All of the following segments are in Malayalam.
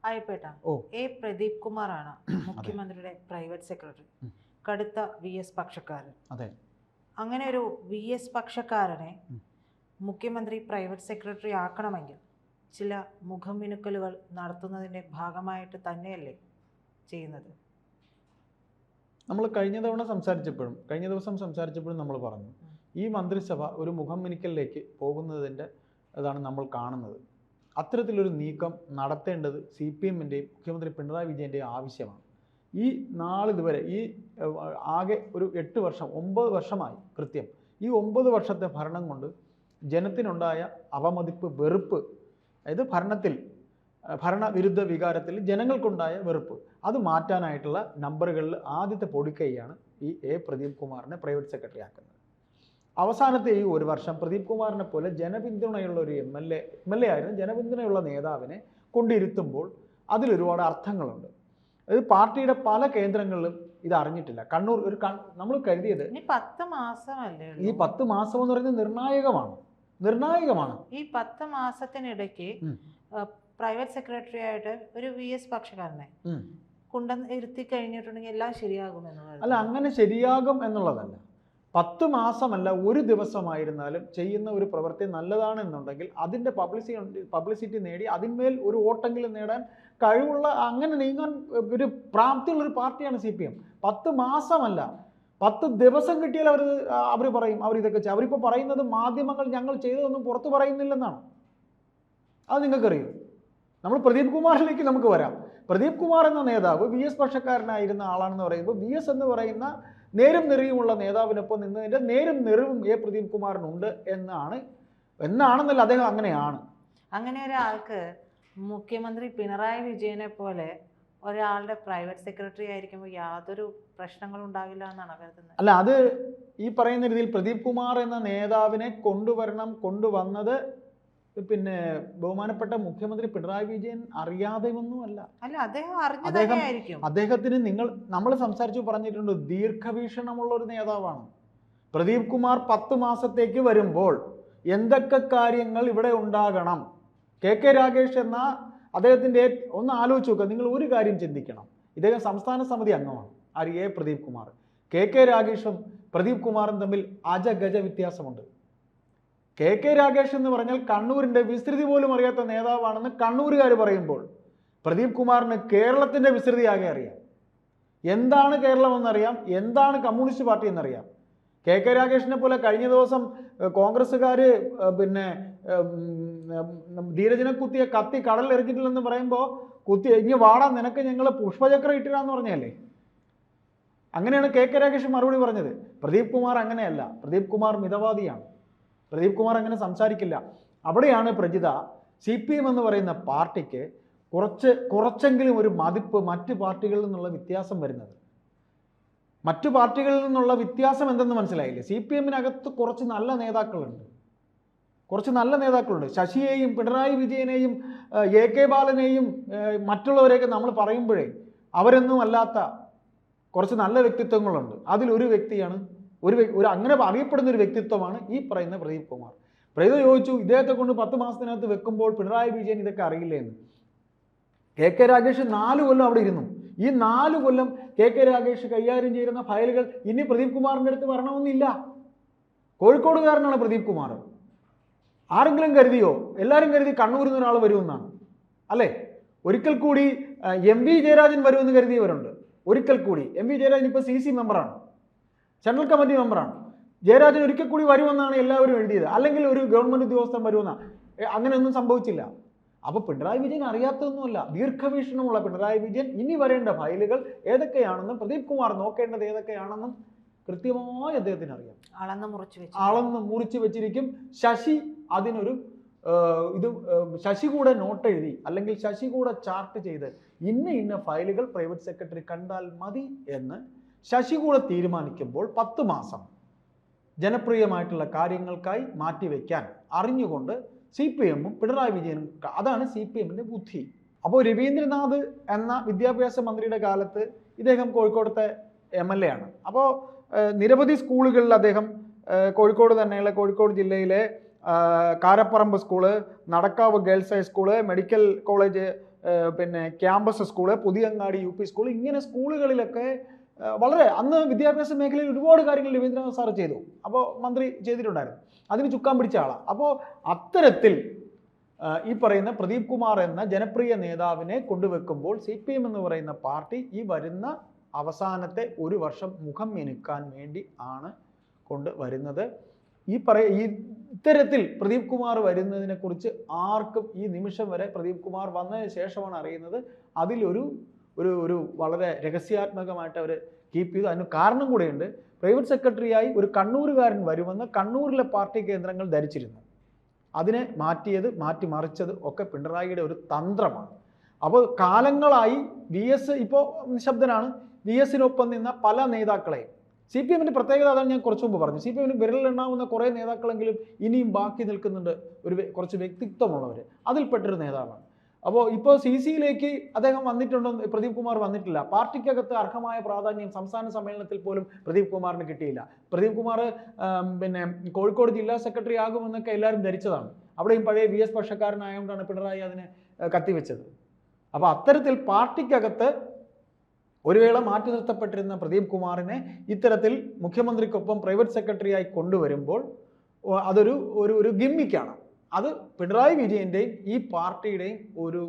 ആയിപ്പേട്ട എ പ്രദീപ് കുമാറാണ് മുഖ്യമന്ത്രിയുടെ പ്രൈവറ്റ് സെക്രട്ടറി. കടുത്ത VS പക്ഷക്കാരൻ. അങ്ങനെ ഒരു VS പക്ഷക്കാരനെ മുഖ്യമന്ത്രി പ്രൈവറ്റ് സെക്രട്ടറി ആക്കണമെങ്കിൽ ചില മുഖം മിനുക്കലുകൾ നടത്തുന്നതിൻ്റെ ഭാഗമായിട്ട് തന്നെയല്ലേ ചെയ്യുന്നത്? നമ്മൾ കഴിഞ്ഞ ദിവസം സംസാരിച്ചപ്പോഴും നമ്മൾ പറഞ്ഞു, ഈ മന്ത്രിസഭ ഒരു മുഖം മിനുക്കലിലേക്ക് പോകുന്നതിൻ്റെ അതാണ് നമ്മൾ കാണുന്നത്. അത്തരത്തിലൊരു നീക്കം നടത്തേണ്ടത് CPM-ൻ്റെയും മുഖ്യമന്ത്രി പിണറായി വിജയൻ്റെയും ആവശ്യമാണ്. ഈ നാളിതുവരെ ഈ ആകെ ഒരു 8 വർഷം 9 വർഷമായി കൃത്യം. ഈ 9 വർഷത്തെ ഭരണം കൊണ്ട് ജനത്തിനുണ്ടായ അവമതിപ്പ്, വെറുപ്പ്, അതായത് ഭരണവിരുദ്ധ വികാരത്തിൽ ജനങ്ങൾക്കുണ്ടായ വെറുപ്പ്, അത് മാറ്റാനായിട്ടുള്ള നമ്പറുകളിൽ ആദ്യത്തെ പൊടിക്കൈയാണ് ഈ എ പ്രദീപ് കുമാറിനെ പ്രൈവറ്റ് സെക്രട്ടറി ആക്കുന്നത്. അവസാനത്തെ ഈ ഒരു വർഷം പ്രദീപ് കുമാറിനെ പോലെ ജനപിന്തുണയുള്ള ഒരു MLA ആയിരുന്നു, ജനപിന്തുണയുള്ള നേതാവിനെ കൊണ്ടിരുത്തുമ്പോൾ അതിലൊരുപാട് അർത്ഥങ്ങളുണ്ട്. അതായത് പാർട്ടിയുടെ പല കേന്ദ്രങ്ങളിലും ഇത് അറിഞ്ഞിട്ടില്ല. കണ്ണൂർ നമ്മൾ കരുതിയത് ഈ 10 മാസമല്ലേ, ഈ 10 മാസം എന്ന് പറയുന്നത് നിർണായകമാണ്. ഈ 10 മാസത്തിനിടയ്ക്ക് പ്രൈവറ്റ് സെക്രട്ടറി ആയിട്ട് ഒരു VS പക്ഷക്കാരനെ കൊണ്ടിരുത്തി കഴിഞ്ഞിട്ടുണ്ടെങ്കിൽ എല്ലാം ശരിയാകുമെന്ന്. അല്ല, അങ്ങനെ ശരിയാകും എന്നുള്ളതല്ല. 10 മാസമല്ല, ഒരു ദിവസമായിരുന്നാലും ചെയ്യുന്ന ഒരു പ്രവൃത്തി നല്ലതാണെന്നുണ്ടെങ്കിൽ അതിൻ്റെ പബ്ലിസിറ്റി നേടി അതിന്മേൽ ഒരു വോട്ടെങ്കിലും നേടാൻ കഴിവുള്ള, അങ്ങനെ നീങ്ങാൻ ഒരു പ്രാപ്തിയുള്ളൊരു പാർട്ടിയാണ് CPM. 10 മാസമല്ല, 10 ദിവസം കിട്ടിയാൽ അവർ പറയും അവരിതൊക്കെ അവരിപ്പോൾ പറയുന്നത് മാധ്യമങ്ങൾ ഞങ്ങൾ ചെയ്തതൊന്നും പുറത്തു പറയുന്നില്ലെന്നാണ്. അത് നിങ്ങൾക്കറിയും. നമ്മൾ പ്രദീപ് കുമാറിലേക്ക് നമുക്ക് വരാം. പ്രദീപ് കുമാർ എന്ന നേതാവ് VS പക്ഷക്കാരനായിരുന്ന ആളാണെന്ന് പറയുമ്പോൾ VS എന്ന് പറയുന്ന നേരും നെറിയുമുള്ള നേതാവിനൊപ്പം നിന്നതിൻ്റെ നേരും നെറിവും എ പ്രദീപ് കുമാറിനുണ്ട് എന്നാണെന്നല്ല, അദ്ദേഹം അങ്ങനെയാണ്. അങ്ങനെ ഒരാൾക്ക് മുഖ്യമന്ത്രി പിണറായി വിജയനെ പോലെ ഒരാളുടെ പ്രൈവറ്റ് സെക്രട്ടറി ആയിരിക്കുമ്പോൾ യാതൊരു പ്രശ്നങ്ങളും ഉണ്ടാകില്ല എന്നാണ് കരുതുന്നത്. അല്ല, അത് ഈ പറയുന്ന രീതിയിൽ പ്രദീപ് കുമാർ എന്ന നേതാവിനെ കൊണ്ടുവന്നത് പിന്നെ ബഹുമാനപ്പെട്ട മുഖ്യമന്ത്രി പിണറായി വിജയൻ അറിയാതെയൊന്നുമല്ല. അദ്ദേഹത്തിന് നമ്മൾ സംസാരിച്ചു പറഞ്ഞിട്ടുണ്ട്, ദീർഘവീക്ഷണമുള്ള ഒരു നേതാവാണ് പ്രദീപ് കുമാർ. 10 മാസത്തേക്ക് വരുമ്പോൾ എന്തൊക്കെ കാര്യങ്ങൾ ഇവിടെ ഉണ്ടാകണം. KK രാഗേഷ് എന്ന അദ്ദേഹത്തിൻ്റെ ഒന്ന് ആലോചിച്ച് നോക്കുക. നിങ്ങൾ ഒരു കാര്യം ചിന്തിക്കണം, ഇദ്ദേഹം സംസ്ഥാന സമിതി അംഗമാണ്. എ പ്രദീപ് കുമാർ. KK രാഗേഷും പ്രദീപ് കുമാറും തമ്മിൽ അജഗജ വ്യത്യാസമുണ്ട്. KK രാഗേഷ് എന്ന് പറഞ്ഞാൽ കണ്ണൂരിൻ്റെ വിസ്തൃതി പോലും അറിയാത്ത നേതാവാണെന്ന് കണ്ണൂരുകാർ പറയുമ്പോൾ പ്രദീപ് കുമാറിന് കേരളത്തിൻ്റെ വിസ്തൃതി ആകെ അറിയാം. എന്താണ് കേരളം എന്നറിയാം, എന്താണ് കമ്മ്യൂണിസ്റ്റ് പാർട്ടി എന്നറിയാം. KK രാഗേഷിനെ പോലെ കഴിഞ്ഞ ദിവസം കോൺഗ്രസ്സുകാർ പിന്നെ ധീരജനെ കുത്തിയ കത്തി കടലിൽ എറിഞ്ഞിട്ടില്ലെന്ന് പറയുമ്പോൾ ഇനി വാടാ നിനക്ക് ഞങ്ങൾ പുഷ്പചക്രം ഇട്ടിരാന്ന് പറഞ്ഞല്ലേ. അങ്ങനെയാണ് KK രാഗേഷ് മറുപടി പറഞ്ഞത്. പ്രദീപ് കുമാർ അങ്ങനെയല്ല. പ്രദീപ് കുമാർ മിതവാദിയാണ്. പ്രദീപ് കുമാർ അങ്ങനെ സംസാരിക്കില്ല. അവിടെയാണ് പ്രജിത CPM എന്ന് പറയുന്ന പാർട്ടിക്ക് കുറച്ചെങ്കിലും ഒരു മതിപ്പ് മറ്റു പാർട്ടികളിൽ നിന്നുള്ള വ്യത്യാസം വരുന്നത്. മറ്റു പാർട്ടികളിൽ നിന്നുള്ള വ്യത്യാസം എന്തെന്ന് മനസ്സിലായില്ലേ? CPM-നകത്ത് കുറച്ച് നല്ല നേതാക്കളുണ്ട്. ശശിയെയും പിണറായി വിജയനെയും AK ബാലനെയും മറ്റുള്ളവരെയൊക്കെ നമ്മൾ പറയുമ്പോഴേ അവരൊന്നും അല്ലാത്ത കുറച്ച് നല്ല വ്യക്തിത്വങ്ങളുണ്ട്. അതിലൊരു വ്യക്തിയാണ് ഒരു അങ്ങനെ അറിയപ്പെടുന്ന ഒരു വ്യക്തിത്വമാണ് ഈ പറയുന്ന പ്രദീപ് കുമാർ. പ്രദീപ് ചോദിച്ചു, ഇദ്ദേഹത്തെ കൊണ്ട് 10 മാസത്തിനകത്ത് വെക്കുമ്പോൾ പിണറായി വിജയൻ ഇതൊക്കെ അറിയില്ലേ എന്ന്. KK രാഗേഷ് 4 കൊല്ലം അവിടെ ഇരുന്നു. ഈ 4 കൊല്ലം KK രാഗേഷ് കൈകാര്യം ചെയ്യുന്ന ഫയലുകൾ ഇനി പ്രദീപ് കുമാറിൻ്റെ അടുത്ത് വരണമെന്നില്ല. കോഴിക്കോടുകാരനാണ് പ്രദീപ് കുമാർ. ആരെങ്കിലും കരുതിയോ? എല്ലാവരും കരുതി കണ്ണൂരിൽ നിന്ന് ഒരാൾ വരുമെന്നാണ് അല്ലേ? ഒരിക്കൽ കൂടി MV ജയരാജൻ വരുമെന്ന് കരുതിയവരുണ്ട്. ഒരിക്കൽ കൂടി MV ജയരാജൻ ഇപ്പോൾ CC മെമ്പറാണ്, സെൻട്രൽ കമ്മിറ്റി മെമ്പറാണ്. ജയരാജൻ ഒരിക്കൽ കൂടി വരുമെന്നാണ് എല്ലാവരും എഴുതിയത്. അല്ലെങ്കിൽ ഒരു ഗവൺമെൻറ് ഉദ്യോഗസ്ഥൻ വരുമെന്നാണ്. അങ്ങനെയൊന്നും സംഭവിച്ചില്ല. അപ്പോൾ പിണറായി വിജയൻ അറിയാത്തതൊന്നുമല്ല. ദീർഘവീക്ഷണമുള്ള പിണറായി വിജയൻ ഇനി വരേണ്ട ഫയലുകൾ ഏതൊക്കെയാണെന്നും പ്രദീപ് കുമാർ നോക്കേണ്ടത് ഏതൊക്കെയാണെന്നും കൃത്യമായി അദ്ദേഹത്തിന് അറിയാം. അളന്ന് മുറിച്ച് വെച്ചിരിക്കും. ശശി അതിനൊരു ശശി കൂടെ നോട്ട് എഴുതി അല്ലെങ്കിൽ ശശി കൂടെ ചാർട്ട് ചെയ്ത് ഇന്ന ഫയലുകൾ പ്രൈവറ്റ് സെക്രട്ടറി കണ്ടാൽ മതി എന്ന് ശശി കൂടെ തീരുമാനിക്കുമ്പോൾ 10 മാസം ജനപ്രിയമായിട്ടുള്ള കാര്യങ്ങൾക്കായി മാറ്റിവെക്കാൻ അറിഞ്ഞുകൊണ്ട് CPM-ഉം പിണറായി വിജയനും, അതാണ് CPM-ൻ്റെ ബുദ്ധി. അപ്പോൾ രവീന്ദ്രനാഥ് എന്ന വിദ്യാഭ്യാസ മന്ത്രിയുടെ കാലത്ത് ഇദ്ദേഹം കോഴിക്കോടത്തെ MLA ആണ്. അപ്പോൾ നിരവധി സ്കൂളുകളിൽ അദ്ദേഹം കോഴിക്കോട് തന്നെയുള്ള കോഴിക്കോട് ജില്ലയിലെ Karaparamba school, Nadakkavu girls high school, medical college പിന്നെ campus school, Puthiyangadi UP school, ഇങ്ങനെ സ്കൂളുകളിലൊക്കെ വളരെ അന്ന് വിദ്യാഭ്യാസ മേഖലയിൽ ഒരുപാട് കാര്യങ്ങൾ രവീന്ദ്രനാഥ് സാർ ചെയ്തു. അപ്പോൾ മന്ത്രി ചെയ്തിട്ടുണ്ടായിരുന്നു, അതിന് ചുക്കാൻ പിടിച്ച ആളാണ്. അപ്പോൾ അത്തരത്തിൽ ഈ പറയുന്ന പ്രദീപ് കുമാർ എന്ന ജനപ്രിയ നേതാവിനെ കൊണ്ടുവെക്കുമ്പോൾ CPM എന്ന് പറയുന്ന പാർട്ടി ഈ വരുന്ന അവസാനത്തെ ഒരു വർഷം മുഖം മിനുക്കാൻ വേണ്ടി ആണ് കൊണ്ടുവരുന്നത്. ഇത്തരത്തിൽ പ്രദീപ് കുമാർ വരുന്നതിനെ കുറിച്ച് ആർക്കും ഈ നിമിഷം വരെ, പ്രദീപ് കുമാർ വന്നതിന് ശേഷമാണ് അറിയുന്നത്, അതിലൊരു ഒരു ഒരു വളരെ രഹസ്യാത്മകമായിട്ട് അവർ കീപ്പ് ചെയ്തു. അതിന് കാരണം കൂടെയുണ്ട്. പ്രൈവറ്റ് സെക്രട്ടറിയായി ഒരു കണ്ണൂരുകാരൻ വരുമെന്ന് കണ്ണൂരിലെ പാർട്ടി കേന്ദ്രങ്ങൾ ധരിച്ചിരുന്നു. അതിനെ മാറ്റിമറിച്ചത് ഒക്കെ പിണറായിയുടെ ഒരു തന്ത്രമാണ്. അപ്പോൾ കാലങ്ങളായി VS ഇപ്പോൾ നിശബ്ദനാണ്. VSനൊപ്പം നിന്ന പല നേതാക്കളെയും, CPMന്റെ പ്രത്യേകത അതാണ് ഞാൻ കുറച്ചു മുമ്പ് പറഞ്ഞു. CPMന് വിരലിലുണ്ടാവുന്ന കുറേ നേതാക്കളെങ്കിലും ഇനിയും ബാക്കി നിൽക്കുന്നുണ്ട്, കുറച്ച് വ്യക്തിത്വമുള്ളവർ. അതിൽപ്പെട്ടൊരു നേതാവാണ്. അപ്പോൾ ഇപ്പോൾ CCയിലേക്ക് അദ്ദേഹം വന്നിട്ടുണ്ടോ? പ്രദീപ് കുമാർ വന്നിട്ടില്ല. പാർട്ടിക്കകത്ത് അർഹമായ പ്രാധാന്യം സംസ്ഥാന സമ്മേളനത്തിൽ പോലും പ്രദീപ് കുമാറിന് കിട്ടിയില്ല. പ്രദീപ് കുമാർ പിന്നെ കോഴിക്കോട് ജില്ലാ സെക്രട്ടറി ആകുമെന്നൊക്കെ എല്ലാവരും ധരിച്ചതാണ്. അവിടെയും പഴയ VS പക്ഷക്കാരനായതുകൊണ്ടാണ് പിണറായി അതിനെ കത്തിവെച്ചത്. അപ്പോൾ അത്തരത്തിൽ പാർട്ടിക്കകത്ത് ഒരു വേള മാറ്റി നിർത്തപ്പെട്ടിരുന്ന പ്രദീപ് കുമാറിനെ ഇത്തരത്തിൽ മുഖ്യമന്ത്രിക്കൊപ്പം പ്രൈവറ്റ് സെക്രട്ടറിയായി കൊണ്ടുവരുമ്പോൾ അതൊരു ഒരു ഗിമ്മിക്കാണ്. അത് പിണറായി വിജയൻ്റെയും ഈ പാർട്ടിയുടെയും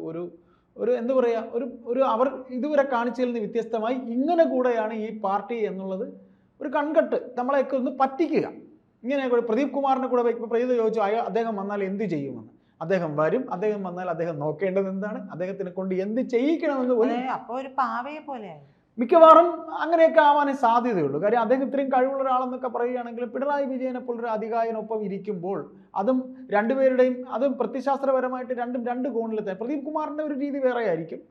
ഒരു എന്താ പറയുക, ഒരു അവർ ഇതുവരെ കാണിച്ചതിൽ നിന്ന് വ്യത്യസ്തമായി ഇങ്ങനെ കൂടെയാണ് ഈ പാർട്ടി എന്നുള്ളത് ഒരു കൺകെട്ട്, നമ്മളെയൊക്കെ ഒന്ന് പറ്റിക്കുക. ഇങ്ങനെ പ്രദീപ് കുമാറിനെ കൂടെ പ്രദീപ് ചോദിച്ചു അദ്ദേഹം വന്നാൽ എന്ത് ചെയ്യുമെന്ന്. അദ്ദേഹം വരും, അദ്ദേഹം വന്നാൽ അദ്ദേഹം നോക്കേണ്ടത് എന്താണ്, അദ്ദേഹത്തിനെ കൊണ്ട് എന്ത് ചെയ്യിക്കണമെന്ന് അപ്പോൾ ഒരു പാവയെ പോലെയായി മിക്കവാറും അങ്ങനെയൊക്കെ ആവാനേ സാധ്യതയുള്ളൂ. കാര്യം അദ്ദേഹം ഇത്രയും കഴിവുള്ള ഒരാളെന്നൊക്കെ പറയുകയാണെങ്കിൽ പിണറായി വിജയനെ പോലൊരു അധികായനൊപ്പം ഇരിക്കുമ്പോൾ അതും രണ്ടുപേരുടെയും, അതും പ്രത്യശാസ്ത്രപരമായിട്ട് രണ്ട് കോണിലെത്താൻ. പ്രദീപ് കുമാറിൻ്റെ ഒരു രീതി വേറെ ആയിരിക്കും.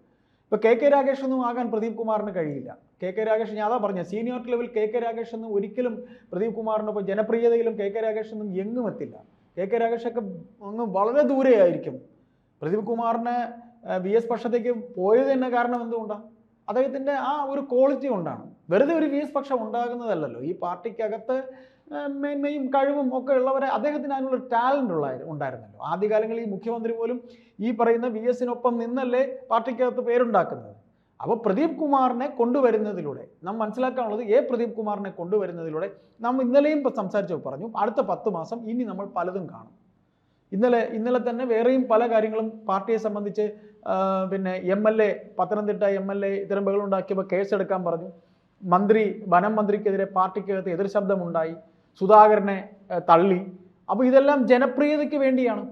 ഇപ്പോൾ KK രാഗേഷ് ഒന്നും ആകാൻ പ്രദീപ് കുമാറിന് കഴിയില്ല. KK രാഗേഷ്, ഞാൻ അതാ പറഞ്ഞ സീനിയോറിറ്റി ലെവൽ KK രാഗേഷ് ഒന്നും ഒരിക്കലും പ്രദീപ് കുമാറിനൊപ്പം ജനപ്രിയതയിലും KK രാഗേഷ് ഒന്നും എങ്ങും എത്തില്ല. KK രാഗേഷൊക്കെ അങ്ങ് വളരെ ദൂരെയായിരിക്കും. പ്രദീപ് കുമാറിന് VS പക്ഷത്തേക്ക് പോയത് തന്നെ കാരണം എന്തുകൊണ്ടാണ്? അദ്ദേഹത്തിൻ്റെ ആ ഒരു ക്വാളിറ്റി കൊണ്ടാണ്. വെറുതെ ഒരു VS പക്ഷം ഉണ്ടാകുന്നതല്ലല്ലോ. ഈ പാർട്ടിക്കകത്ത് മേന്മയും കഴിവും ഒക്കെ ഉള്ളവരെ അദ്ദേഹത്തിന് അതിനുള്ള ടാലൻ്റ് ഉണ്ടായിരുന്നല്ലോ. ആദ്യകാലങ്ങളിൽ ഈ മുഖ്യമന്ത്രി പോലും ഈ പറയുന്ന VSനൊപ്പം നിന്നല്ലേ പാർട്ടിക്കകത്ത് പേരുണ്ടാക്കുന്നത്. അപ്പോൾ പ്രദീപ് കുമാറിനെ കൊണ്ടുവരുന്നതിലൂടെ നാം മനസ്സിലാക്കാനുള്ളത്, പ്രദീപ് കുമാറിനെ കൊണ്ടുവരുന്നതിലൂടെ നാം ഇന്നലെയും സംസാരിച്ചു പറഞ്ഞു, അടുത്ത 10 മാസം ഇനി നമ്മൾ പലതും കാണും. ഇന്നലെ തന്നെ വേറെയും പല കാര്യങ്ങളും പാർട്ടിയെ സംബന്ധിച്ച് പിന്നെ MLA, പത്തനംതിട്ട MLA ഇത്തരം ബഹളുണ്ടാക്കിയപ്പോൾ കേസെടുക്കാൻ പറഞ്ഞു. വനം മന്ത്രിക്കെതിരെ പാർട്ടിക്കകത്ത് എതിർ ശബ്ദമുണ്ടായി, സുധാകരനെ തള്ളി. അപ്പോൾ ഇതെല്ലാം ജനപ്രിയതയ്ക്ക് വേണ്ടിയാണ്.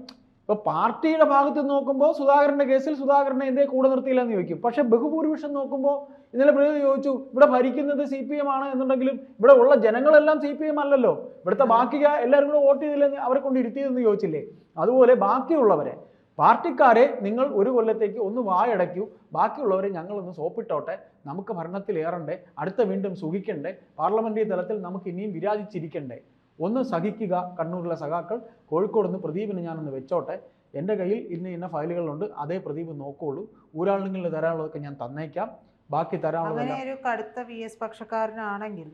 ഇപ്പോൾ പാർട്ടിയുടെ ഭാഗത്ത് നോക്കുമ്പോൾ സുധാകരൻ്റെ കേസിൽ സുധാകരനെ എന്തേ കൂടെ നിർത്തിയില്ലെന്ന് ചോദിക്കും. പക്ഷേ ബഹുഭൂരിപക്ഷം നോക്കുമ്പോൾ ഇന്നലെ പ്രിയത ചോദിച്ചു, ഇവിടെ ഭരിക്കുന്നത് CPM ആണ് എന്നുണ്ടെങ്കിലും ഇവിടെ ഉള്ള ജനങ്ങളെല്ലാം CPM അല്ലല്ലോ, ഇവിടുത്തെ ബാക്കി എല്ലാവരും കൂടെ വോട്ട് ചെയ്തില്ലെന്ന് അവരെ കൊണ്ട് ഇരുത്തിയതെന്ന് ചോദിച്ചില്ലേ? അതുപോലെ ബാക്കിയുള്ളവരെ, പാർട്ടിക്കാരെ നിങ്ങൾ ഒരു കൊല്ലത്തേക്ക് ഒന്ന് വായടയ്ക്കൂ, ബാക്കിയുള്ളവരെ ഞങ്ങളൊന്ന് സോപ്പിട്ടോട്ടെ, നമുക്ക് ഭരണത്തിലേറണ്ടേ, അടുത്ത വീണ്ടും സുഖിക്കണ്ടേ, പാർലമെന്ററി തലത്തിൽ നമുക്ക് ഇനിയും വിരാജിച്ചിരിക്കണ്ടേ, ഒന്ന് സഹിക്കുക കണ്ണൂരിലെ സഖാക്കൾ, കോഴിക്കോട് നിന്ന് പ്രദീപിന് ഞാനൊന്ന് വെച്ചോട്ടെ, എൻ്റെ കയ്യിൽ ഇന്ന ഫയലുകളുണ്ട്, അതേ പ്രദീപ് നോക്കുകയുള്ളൂ, ഊരാളുകളിൽ തരാനുള്ളതൊക്കെ ഞാൻ തന്നേക്കാം, ബാക്കി തരാനുള്ളത്. അങ്ങനെ ഒരു കടുത്ത VS പക്ഷക്കാരനാണെങ്കിൽ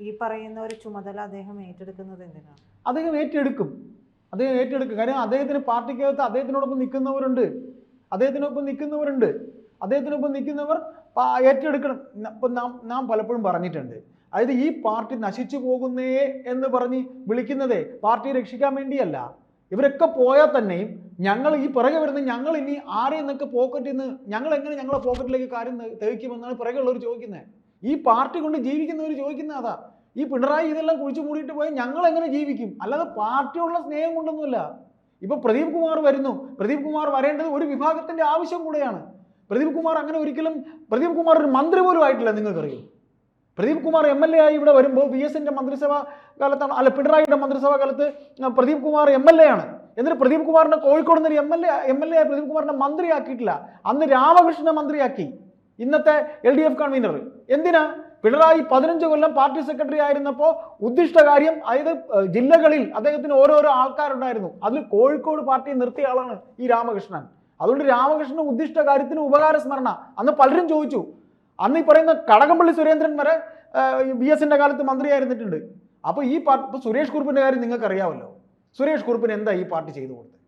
ഈ പറയുന്ന ഒരു ചുമതല അദ്ദേഹം ഏറ്റെടുക്കുന്നത് എന്തിനാണ്? അദ്ദേഹം ഏറ്റെടുക്കും. കാര്യം അദ്ദേഹത്തിന് പാർട്ടിക്കകത്ത് അദ്ദേഹത്തിനോടൊപ്പം നിൽക്കുന്നവർ ഏറ്റെടുക്കണം. ഇപ്പം നാം പലപ്പോഴും പറഞ്ഞിട്ടുണ്ട്, അതായത് ഈ പാർട്ടി നശിച്ചു പോകുന്നേ എന്ന് പറഞ്ഞ് വിളിക്കുന്നതേ പാർട്ടിയെ രക്ഷിക്കാൻ വേണ്ടിയല്ല. ഇവരൊക്കെ പോയാൽ തന്നെയും ഞങ്ങൾ ഈ പിറകെ വരുന്ന ഞങ്ങൾ ഇനി ആരെയെന്നൊക്കെ പോക്കറ്റിൽ നിന്ന് ഞങ്ങളെങ്ങനെ ഞങ്ങളെ പോക്കറ്റിലേക്ക് കാര്യം തേക്കുമെന്നാണ് പിറകെ ഉള്ളവർ ചോദിക്കുന്നത്. ഈ പാർട്ടി കൊണ്ട് ജീവിക്കുന്നവർ ചോദിക്കുന്നത് അതാ. ഈ പിണറായി ഇതെല്ലാം കുഴിച്ചു മൂടിയിട്ട് പോയാൽ ഞങ്ങൾ എങ്ങനെ ജീവിക്കും? അല്ലാതെ പാർട്ടിയുള്ള സ്നേഹം കൊണ്ടൊന്നുമില്ല. ഇപ്പൊ പ്രദീപ് കുമാർ വരുന്നു, പ്രദീപ് കുമാർ വരേണ്ടത് ഒരു വിഭാഗത്തിന്റെ ആവശ്യം കൂടെയാണ്. പ്രദീപ് കുമാർ അങ്ങനെ ഒരിക്കലും, പ്രദീപ് കുമാർ ഒരു മന്ത്രി പോലും ആയിട്ടില്ല. നിങ്ങൾക്കറിയും, പ്രദീപ് കുമാർ MLA ആയി ഇവിടെ വരുമ്പോൾ VSന്റെ മന്ത്രിസഭാ കാലത്താണ്, അല്ല പിണറായിയുടെ മന്ത്രിസഭാ കാലത്ത് പ്രദീപ് കുമാർ MLA ആണ്. എന്നിട്ട് പ്രദീപ് കുമാറിനെ കോഴിക്കോട് നിന്ന് MLA പ്രദീപ് കുമാറിനെ മന്ത്രിയാക്കിയിട്ടില്ല. അന്ന് രാമകൃഷ്ണനെ മന്ത്രിയാക്കി, ഇന്നത്തെ LDF കൺവീനർ. എന്തിനാ? പിണറായി 15 കൊല്ലം പാർട്ടി സെക്രട്ടറി ആയിരുന്നപ്പോൾ ഉദ്ദിഷ്ട കാര്യം, അതായത് ജില്ലകളിൽ അദ്ദേഹത്തിന് ഓരോരോ ആൾക്കാരുണ്ടായിരുന്നു. അതിൽ കോഴിക്കോട് പാർട്ടിയെ നിർത്തിയ ആളാണ് ഈ രാമകൃഷ്ണൻ. അതുകൊണ്ട് രാമകൃഷ്ണൻ ഉദ്ദിഷ്ട കാര്യത്തിന് ഉപകാര സ്മരണ അന്ന് പലരും ചോദിച്ചു. അന്ന് ഈ പറയുന്ന കടകംപള്ളി സുരേന്ദ്രൻ വരെ VSന്റെ കാലത്ത് മന്ത്രിയായിരുന്നിട്ടുണ്ട്. അപ്പോൾ ഈ പാർട്ടി, ഇപ്പോൾ സുരേഷ് കുറുപ്പിൻ്റെ കാര്യം നിങ്ങൾക്ക് അറിയാമല്ലോ. സുരേഷ് കുറുപ്പിന് എന്താ ഈ പാർട്ടി ചെയ്തു കൊടുത്തത്?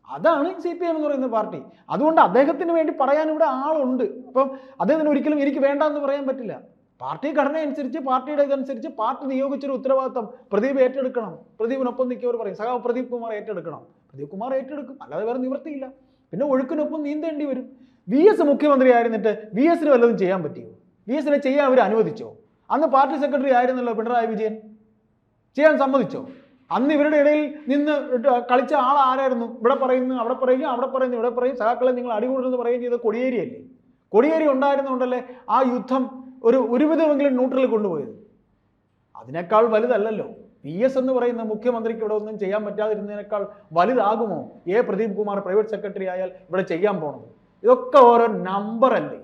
അതാണ് CPM എന്ന് പറയുന്ന പാർട്ടി. അതുകൊണ്ട് അദ്ദേഹത്തിന് വേണ്ടി പറയാൻ ഇവിടെ ആളുണ്ട്. അപ്പം അദ്ദേഹത്തിന് ഒരിക്കലും എനിക്ക് വേണ്ട എന്ന് പറയാൻ പറ്റില്ല. പാർട്ടി ഘടന അനുസരിച്ച്, പാർട്ടിയുടെ ഇതനുസരിച്ച് പാർട്ടി നിയോഗിച്ചൊരു ഉത്തരവാദിത്തം പ്രദീപ് ഏറ്റെടുക്കണം. പ്രദീപിനൊപ്പം നിൽക്കിയവർ പറയും സഖാവ് പ്രദീപ് കുമാർ ഏറ്റെടുക്കണം. പ്രദീപ് കുമാർ ഏറ്റെടുക്കും, അല്ലാതെ വേറെ നിവൃത്തിയില്ല. പിന്നെ ഒഴുക്കിനൊപ്പം നീന്തേണ്ടി വരും. VS മുഖ്യമന്ത്രി ആയിരുന്നിട്ട് VSന് വല്ലതും ചെയ്യാൻ പറ്റിയോ? VSനെ ചെയ്യാൻ അവർ അനുവദിച്ചോ? അന്ന് പാർട്ടി സെക്രട്ടറി ആയിരുന്നല്ലോ പിണറായി വിജയൻ. ചെയ്യാൻ സമ്മതിച്ചോ? അന്ന് ഇവരുടെ ഇടയിൽ നിന്ന് കളിച്ച ആൾ ആരായിരുന്നു? ഇവിടെ പറയുന്നു, അവിടെ പറയുന്നു, അവിടെ പറയുന്നു, ഇവിടെ പറയും, സഖാക്കളെ നിങ്ങൾ അടികൂടുന്നത് പറയുകയും ചെയ്ത കോടിയേരിയല്ലേ? കോടിയേരി ഉണ്ടായിരുന്നുകൊണ്ടല്ലേ ആ യുദ്ധം ഒരുവിധമെങ്കിലും ന്യൂട്രൽ കൊണ്ടുപോയത്. അതിനേക്കാൾ വലുതല്ലല്ലോ VS എന്ന് പറയുന്ന മുഖ്യമന്ത്രിക്ക് ഇവിടെ ഒന്നും ചെയ്യാൻ പറ്റാതിരുന്നതിനേക്കാൾ വലുതാകുമോ പ്രദീപ് കുമാർ പ്രൈവറ്റ് സെക്രട്ടറി ആയാൽ ഇവിടെ ചെയ്യാൻ പോണത്? ഇതൊക്കെ ഓരോ നമ്പറല്ലേ?